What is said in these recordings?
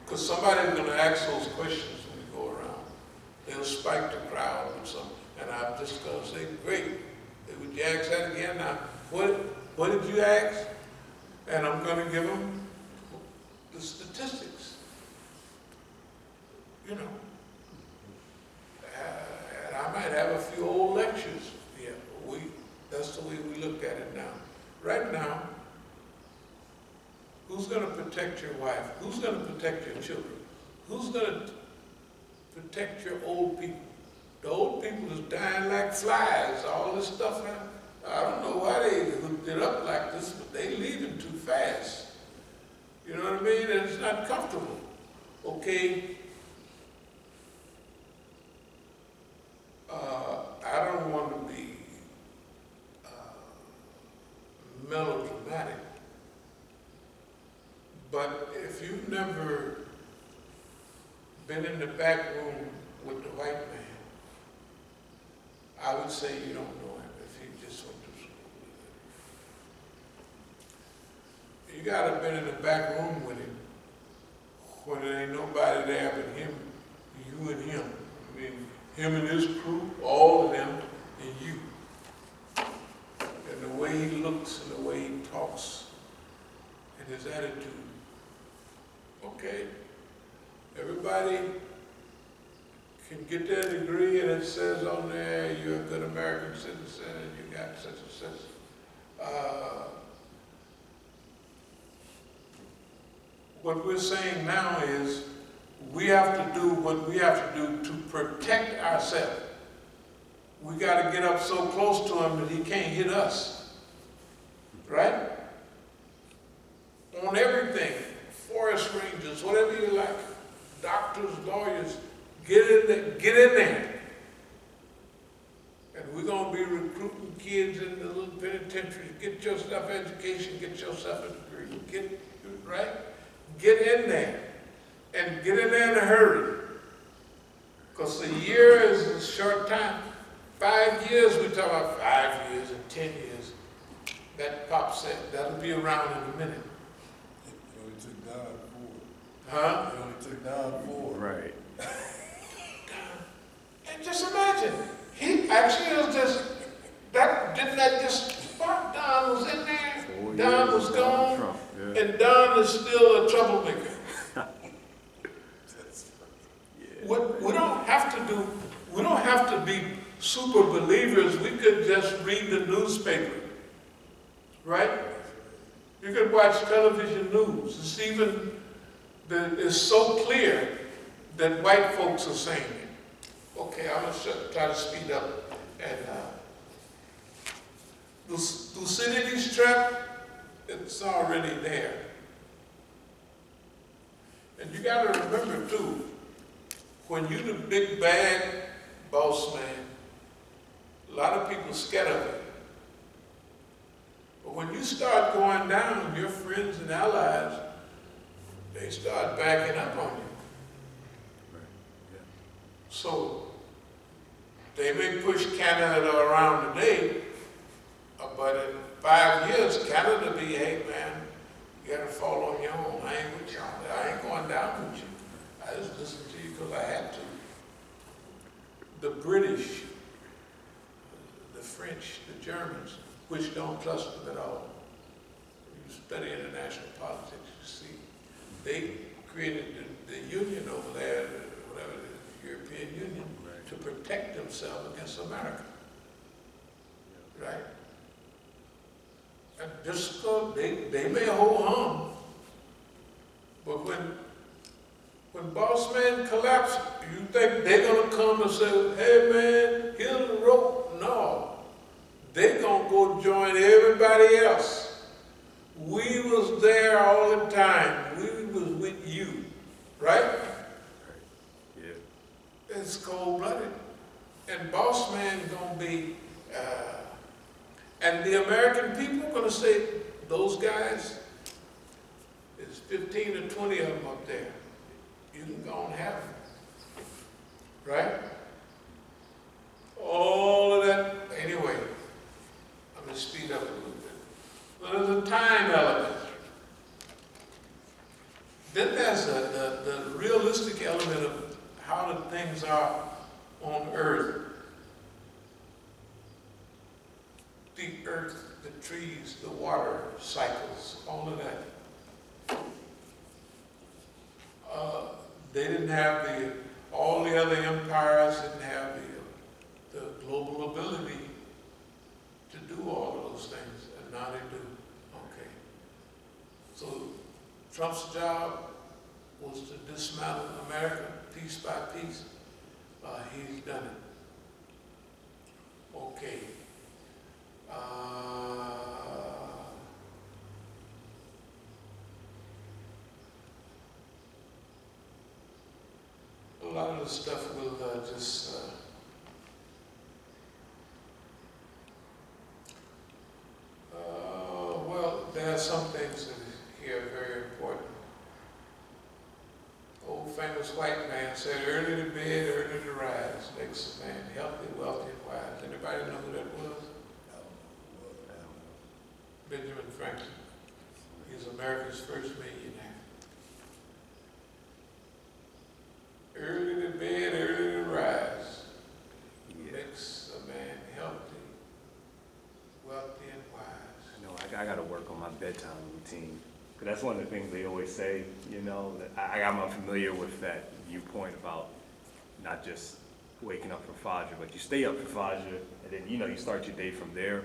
Because somebody's going to ask those questions when we go around. They'll spike the crowd with something. And I'm just going to say, great. Would you ask that again? Now, what did you ask? And I'm going to give them the statistics. You know. And I might have a few old lectures. Yeah, that's the way we look at it now. Right now, who's going to protect your wife? Who's going to protect your children? Who's going to protect your old people? The old people is dying like flies, all this stuff. I don't know why they hooked it up like this, but they leaving too fast. You know what I mean? And it's not comfortable. Okay. I don't want to be melodramatic, but if you've never been in the back room with the white man, I would say you don't know him if he just went to school with him. You gotta have been in the back room with him when there ain't nobody there but him, you and him. I mean, him and his crew, all of them, and you. And the way he looks and the way he talks and his attitude. Okay, everybody can get their degree and it says on there you're a good American citizen and you got such and such. What we're saying now is we have to do what we have to do to protect ourselves. We got to get up so close to him that he can't hit us. Right? On everything. Forest rangers, whatever you like. Doctors, lawyers. Get in there. And we're going to be recruiting kids in the little penitentiaries. Get yourself education, get yourself a degree. Right? Get in there. And get in there in a hurry. Because a year is a short time. 5 years, we talk about 5 years and 10 years. That Pop said, that'll be around in a minute. It only took God 4. Huh? It only took God 4. Right. And just imagine, he actually was just, didn't that just spark? Don was in there, Don was gone, Trump, yeah. and Don is still a troublemaker. We don't have to be super believers. We could just read the newspaper, right? You could watch television news. It's so clear that white folks are saying it. Okay, I'm going to try to speed up. And Thucydides' trap, it's already there. And you got to remember too, when you're the big bad boss man, a lot of people scared of it. But when you start going down, your friends and allies, they start backing up on you. So they may push Canada around today, but in 5 years, Canada be, hey man, you gotta fall on your own. I ain't with y'all. I ain't going down with you. I just listen to you because I had to. The British, the French, the Germans, which don't trust them at all. You study international politics, you see. They created the union over there, whatever, the European Union, to protect themselves against America. Right? And just so they may hold on, but when boss man collapses, you think they're gonna come and say, hey man, here's the rope? No. They're gonna go join everybody else. We was there all the time. We was with you. Right? Yeah. It's cold-blooded. And boss man gonna be, and the American people gonna say, those guys, there's 15 or 20 of them up there. You can go and have them. Right? All of that. Anyway, I'm going to speed up a little bit. Well, there's a time element. Then there's the realistic element of how the things are on earth. The earth, the trees, the water cycles, all of that. They didn't have all the other empires didn't have the global ability to do all of those things, and now they do. Okay. So Trump's job was to dismantle America piece by piece. He's done it. Okay. A lot of the stuff will just well, there are some things that here are very important. Old famous white man said, "Early to bed, early to rise makes a man healthy, wealthy, and wise." Anybody know who that was? Benjamin Franklin. He's America's first millionaire. Early to bed, early to rise makes a man healthy, wealthy, and wise. I know I got to work on my bedtime routine. Because that's one of the things they always say, you know, that I'm familiar with that viewpoint about not just waking up for Fajr, but you stay up for Fajr, and then, you know, you start your day from there.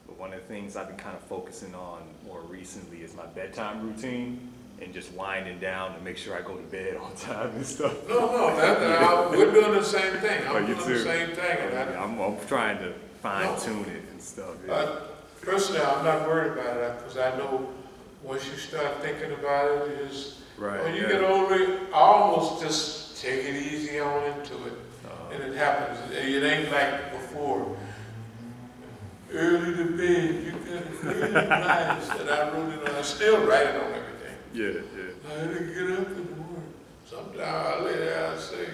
But one of the things I've been kind of focusing on more recently is my bedtime routine and just winding down to make sure I go to bed on time and stuff. No, we're doing the same thing. I'm you doing too. the same thing. And I'm trying to fine tune it and stuff. Yeah. Personally, I'm not worried about it because I know once you start thinking about it, when you get older, I almost just take it easy on into it. And it happens. It ain't like before. Early to bed, you got early rise that I wrote it on. I still write it on everything. Yeah. I had to get up in the morning. Sometimes I lay there and say,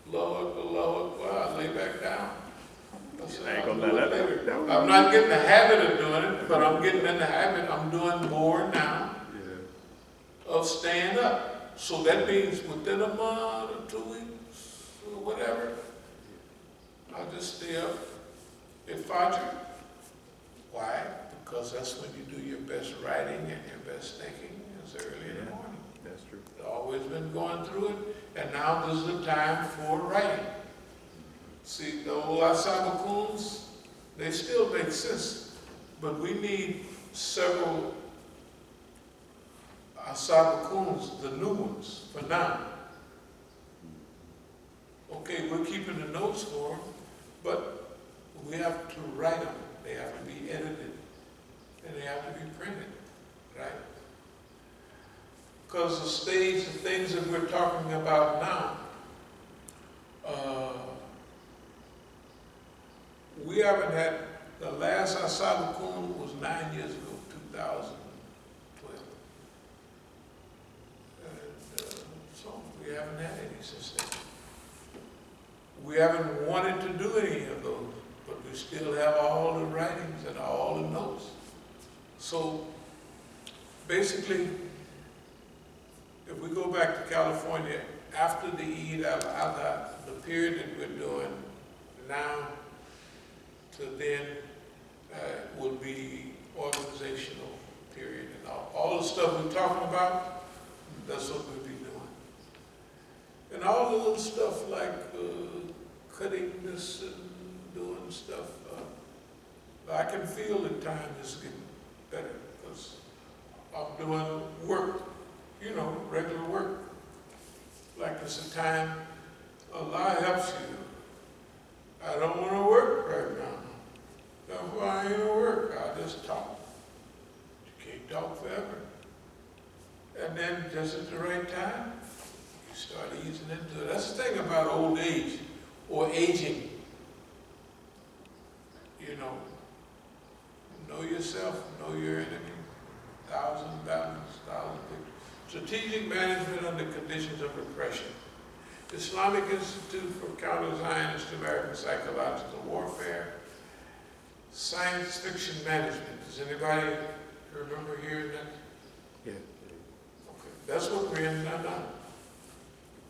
Lord, well, I lay back down. I'm not getting the habit of doing it, but I'm getting in the habit. I'm doing more now of staying up. So that means within a month or 2 weeks or whatever, I'll just stay up at Fajr. Why? Because that's when you do your best writing and your best thinking. It's early in the morning. That's true. I've always been going through it, and now this is the time for writing. See, the old As-Sabiqun, they still make sense, but we need several As-Sabiqun, the new ones, for now. Okay, we're keeping the notes for them, but we have to write them. They have to be edited, and they have to be printed, right? Because the stage, the things that we're talking about now, we haven't had, the last As-Sabiqun was 9 years ago, 2012. And so we haven't had any since then. We haven't wanted to do any of those, but we still have all the writings and all the notes. So basically, if we go back to California, after the Eid al-Adha, the period that we're doing now to then will be organizational period. And all the stuff we're talking about, that's what we'll be doing. And all the little stuff like cutting this and doing stuff, I can feel the time is getting better because I'm doing work, you know, regular work. Like it's a time Allah helps you. I don't want to work right now. Therefore, I ain't gonna work. I'll just talk. You can't talk forever. And then just at the right time, you start easing into it. That's the thing about old age or aging. You know yourself, know your enemy. 1,000 battles, 1,000 victories. Strategic management under conditions of repression. Islamic Institute for Counter-Zionist American Psychological Warfare. Science fiction management. Does anybody remember hearing that? Yeah. Okay. That's what we're in now.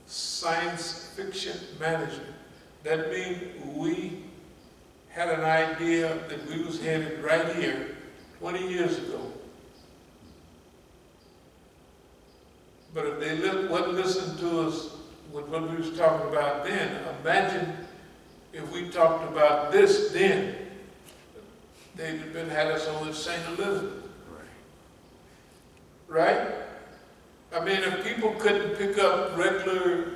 Science fiction management. That means we had an idea that we was headed right here 20 years ago. But if they wouldn't listen to us with what we was talking about then, imagine if we talked about this then. They'd have been had us on St. Elizabeth. Right? I mean, if people couldn't pick up regular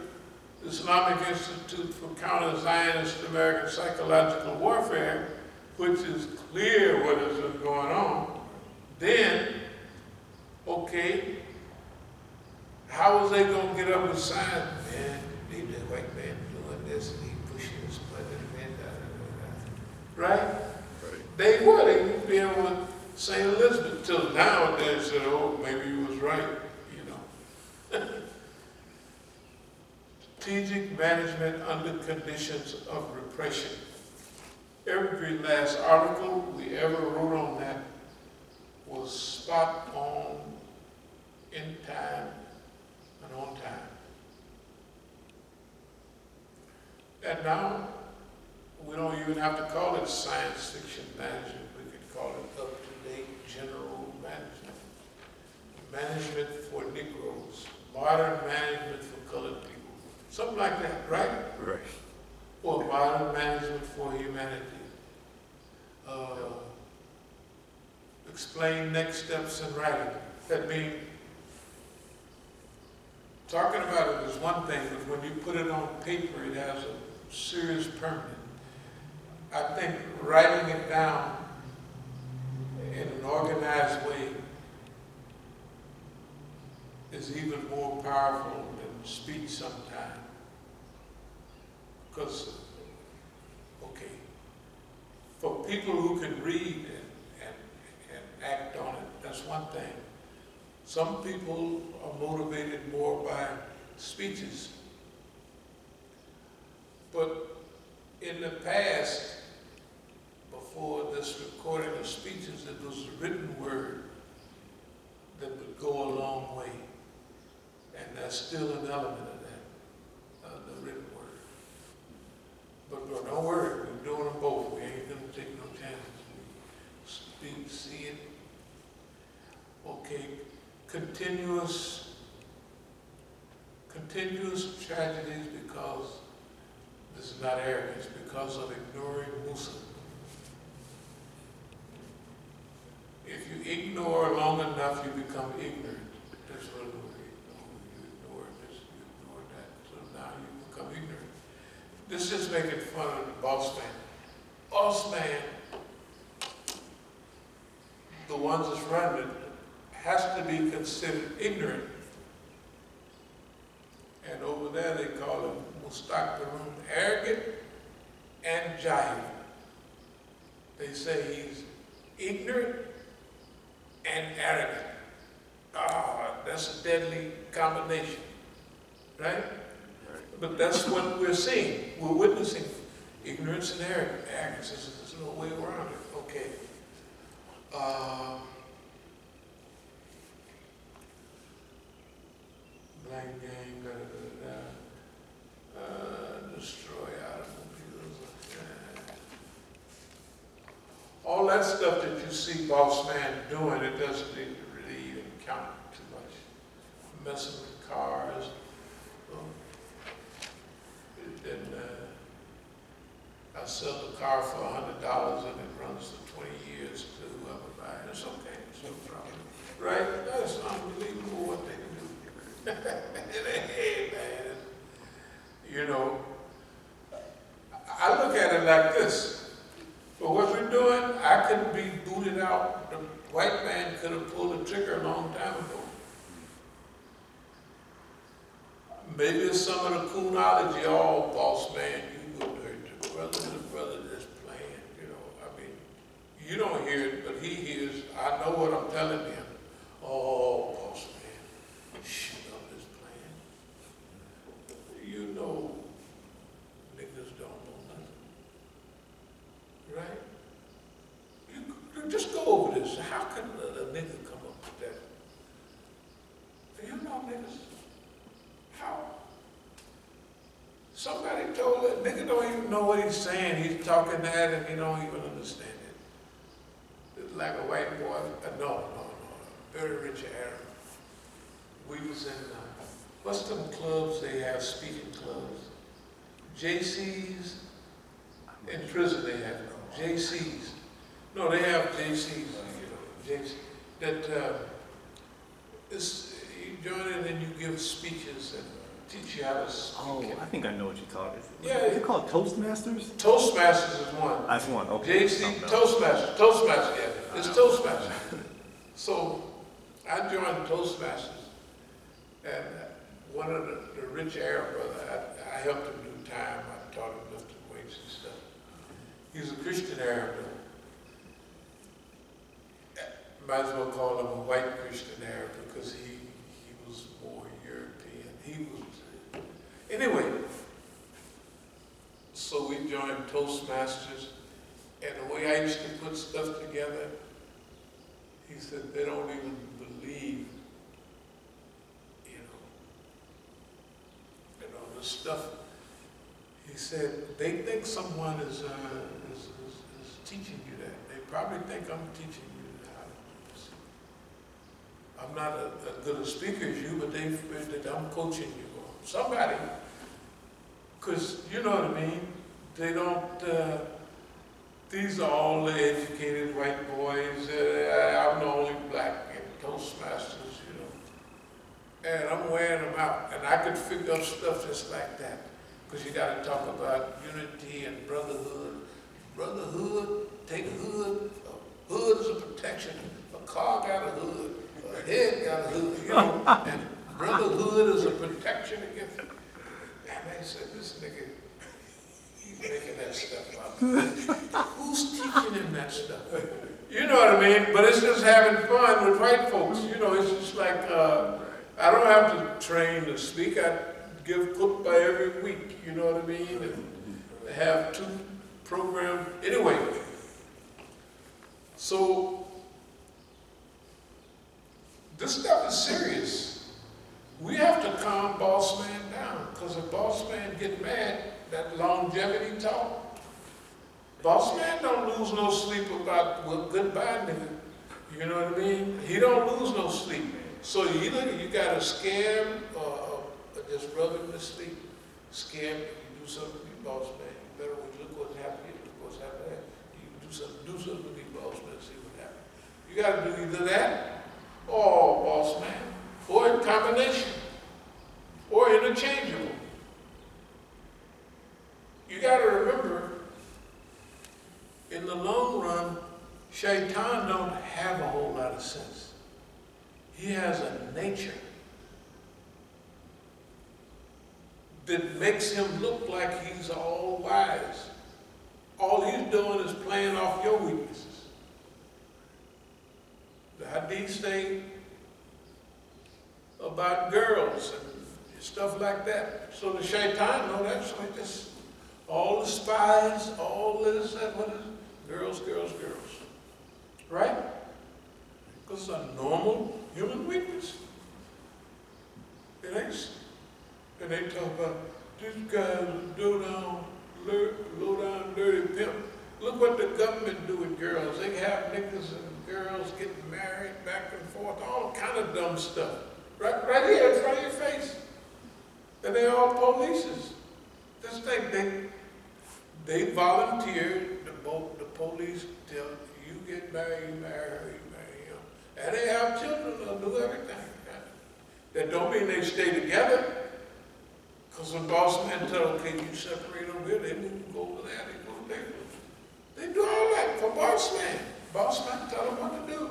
Islamic Institute for Counter-Zionist American Psychological Warfare, which is clear what is going on, then, okay, how was they going to get up with science? Man, leave that white man doing this, and he pushing his button, and right? They were. They would be able to St. Elizabeth till now they said, oh, maybe he was right, you know. Strategic management under conditions of repression. Every last article we ever wrote on that was spot on, in time, and on time. And now, we don't even have to call it science fiction management. We could call it up-to-date general management. Management for Negroes. Modern management for colored people. Something like that, right? Right. Or modern management for humanity. Explain next steps in writing. That means, talking about it is one thing, but when you put it on paper, it has a serious permanent. I think writing it down in an organized way is even more powerful than speech sometimes. Because, okay, for people who can read and act on it, that's one thing. Some people are motivated more by speeches. But in the past, before this recording of speeches, it was the written word that would go a long way. And there's still an element of that, the written word. But don't worry, we're doing them both. We ain't gonna take no chances. We speak, see it. Okay, continuous tragedies because, this is not arrogance, because of ignoring Musa. If you ignore long enough, you become ignorant. That's what it is. You ignore this, you ignore that, so now you become ignorant. This is making fun of the boss man. Boss man, the ones that's running it, has to be considered ignorant. And over there they call him Mustakbirun, arrogant and jahil. They say he's ignorant and arrogant. Ah, that's a deadly combination, right? But that's what we're seeing. We're witnessing ignorance and arrogance. There's no way around it. Okay. Black gang, destroy automobiles. All that stuff that you see boss man doing, it doesn't really even count too much. Messing with cars. Then I sell the car for $100 and it runs for 20 years to whoever buys it. It's okay, it's no problem. Right? That's unbelievable what they can do. Hey, man. You know, I look at it like this. For what we're doing, I couldn't be booted out. The white man could have pulled the trigger a long time ago. Maybe it's some of the coonology, oh, boss man, you go there, the brother that's playing, you know. I mean, you don't hear it, but he hears. I know what I'm telling him. Oh, boss man, shit up this plan. You know, niggas don't know nothing. Right? You just go over this. How can a nigga come up with that? You know, nigga. Somebody told that nigga don't even know what he's saying. He's talking that and he don't even understand it. It's like a white boy. No. Very rich Arab. We was in, what's them clubs they have, speaking clubs? JC's. In prison they have JC's. No, they have JC's, JC, that it's, you join in and you give speeches and teach you how to speak. Oh, I think I know what you're talking about. Yeah. Is it called Toastmasters? Toastmasters is one. That's one, okay. JC, Toastmasters, yeah, it's Toastmasters. So I joined Toastmasters, and one of the rich Arab brother, I helped him do time. I taught him lifting weights and stuff. He's a Christian Arab. Might as well call him a white Christian Arab because he was more European. He was, anyway, so we joined Toastmasters, and the way I used to put stuff together, he said, they don't even believe, the stuff. He said, they think someone is teaching you that. They probably think I'm teaching you how to do this. I'm not as good a speaker as you, but they figured that I'm coaching you. Somebody, because you know what I mean, they don't, these are all the educated white boys. I'm the only black in Toastmasters, and I'm wearing them out. And I could figure up stuff just like that. Because you got to talk about unity and brotherhood. Brotherhood, take a hood. A hood is a protection. A car got a hood. A head got a hood, And brotherhood is a protection against it. And they said, this nigga, he's making that stuff up. Who's teaching him that stuff? You know what I mean? But it's just having fun with white folks. It's just like, I don't have to train to speak. I give khutbah every week, you know what I mean? And have 2 programs. Anyway, so this stuff is serious. We have to calm boss man down, because if boss man get mad, that longevity talk, boss man don't lose no sleep about goodbye, nigga. You know what I mean? He don't lose no sleep. So either you got to scare him or just rub him to sleep. Scare him, you do something to me, boss man. You better look what's happening, look what's happening. You do something to me, boss man, see what happens. You got to do either that or boss man, or in combination, or interchangeable. You got to remember, in the long run, Shaitan don't have a whole lot of sense. He has a nature that makes him look like he's all wise. All he's doing is playing off your weaknesses. The hadith say about girls and stuff like that. So the shaitan, no, that's like this. All the spies, all this, that, what is it? Girls. Right? Because it's a normal human weakness. It ain't. And they talk about this guy's a low down, dirty pimp. Look what the government do with girls. They have niggas and girls getting married back and forth, all kind of dumb stuff. Right here in front of your face. And they all polices. Just think they volunteered, the police tell you get married, you marry her, you marry him. And they have children, they'll do everything. That don't mean they stay together. Because when boss men tell, okay, you separate over here, they move, go over there, they go there. They do all that for boss man. Boss man tell them what to do.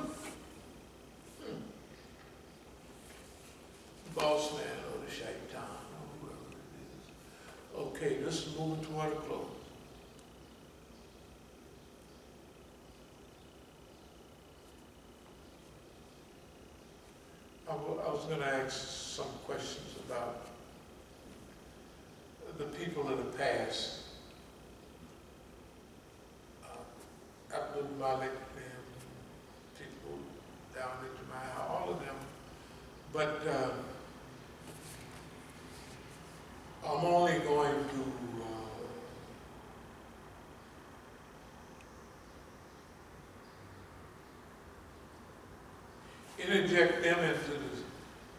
Boss man or the shaitan, or whoever it is. Okay, this is moving toward a close. I was going to ask some questions about the people of the past. Abdul Malik, people down at Jamaica, all of them. But I'm only going to interject them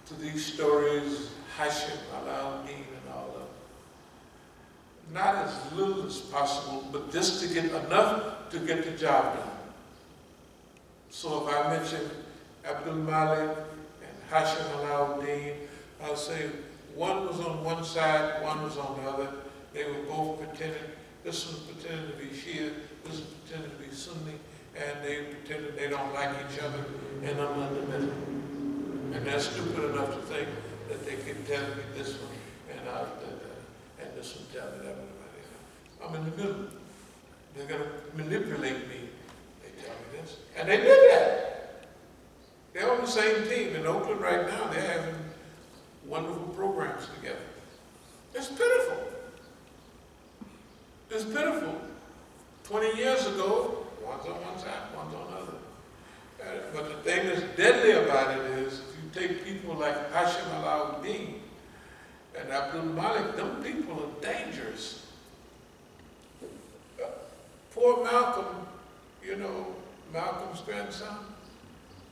to these stories, Hashim, Alauddin, and all of them. Not as little as possible, but just to get enough to get the job done. So if I mention Abdul Malik and Hashim Alauddin, I'll say one was on one side, one was on the other. They were both pretending, this one pretended to be Shia, this one pretended to be Sunni, and they pretended they don't like each other, and I'm in the middle. And they're stupid enough to think that they can tell me this one, and this one tell me that one. I'm in the middle. They're going to manipulate me. They tell me this. And they did that. They're on the same team. In Oakland right now, they're having wonderful programs together. It's pitiful. It's pitiful. 20 years ago, one's on one side, one's on the other. But the thing that's deadly about it is, if you take people like Hashim Alauddin and Abdul Malik, them people are dangerous. Poor Malcolm, you know, Malcolm's grandson,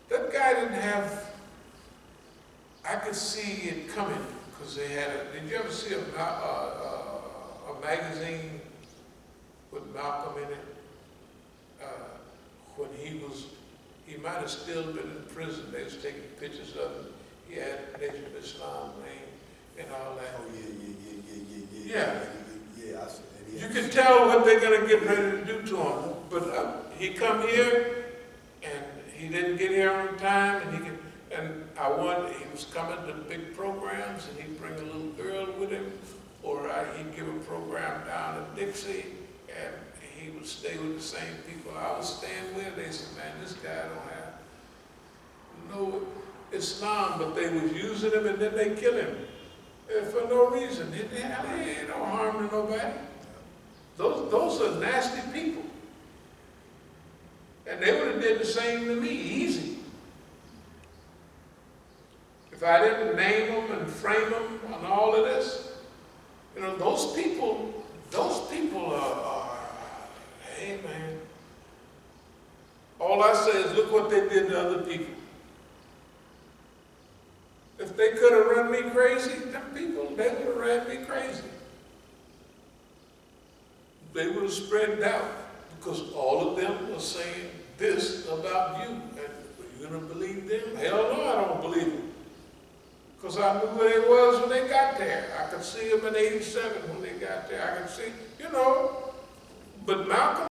that guy didn't have, I could see it coming, because they had did you ever see a magazine with Malcolm in it? When he might have still been in prison, they was taking pictures of him. He had Nation of Islam name and all that. Oh, yeah. Yeah. I said that. You can tell what they're going to get ready to do to him. But he come here, and he didn't get here on time, and he was coming to big programs, and he'd bring a little girl with him, or he'd give a program down in Dixie, and he would stay with the same people I was staying with. They said, man, this guy don't have no Islam, but they was using him, and then they kill him. For no reason. He ain't no harm to nobody. Those are nasty people. And they would have did the same to me, easy. If I didn't name them and frame them on all of this, you know, those people are, hey man. All I say is look what they did to other people. If they could have run me crazy, them people, they would have ran me crazy. They would have spread out, because all of them were saying this about you. And are you going to believe them? Hell no, I don't believe them. Because I knew where they was when they got there. I could see them in '87 when they got there. I could see, you know. But Malcolm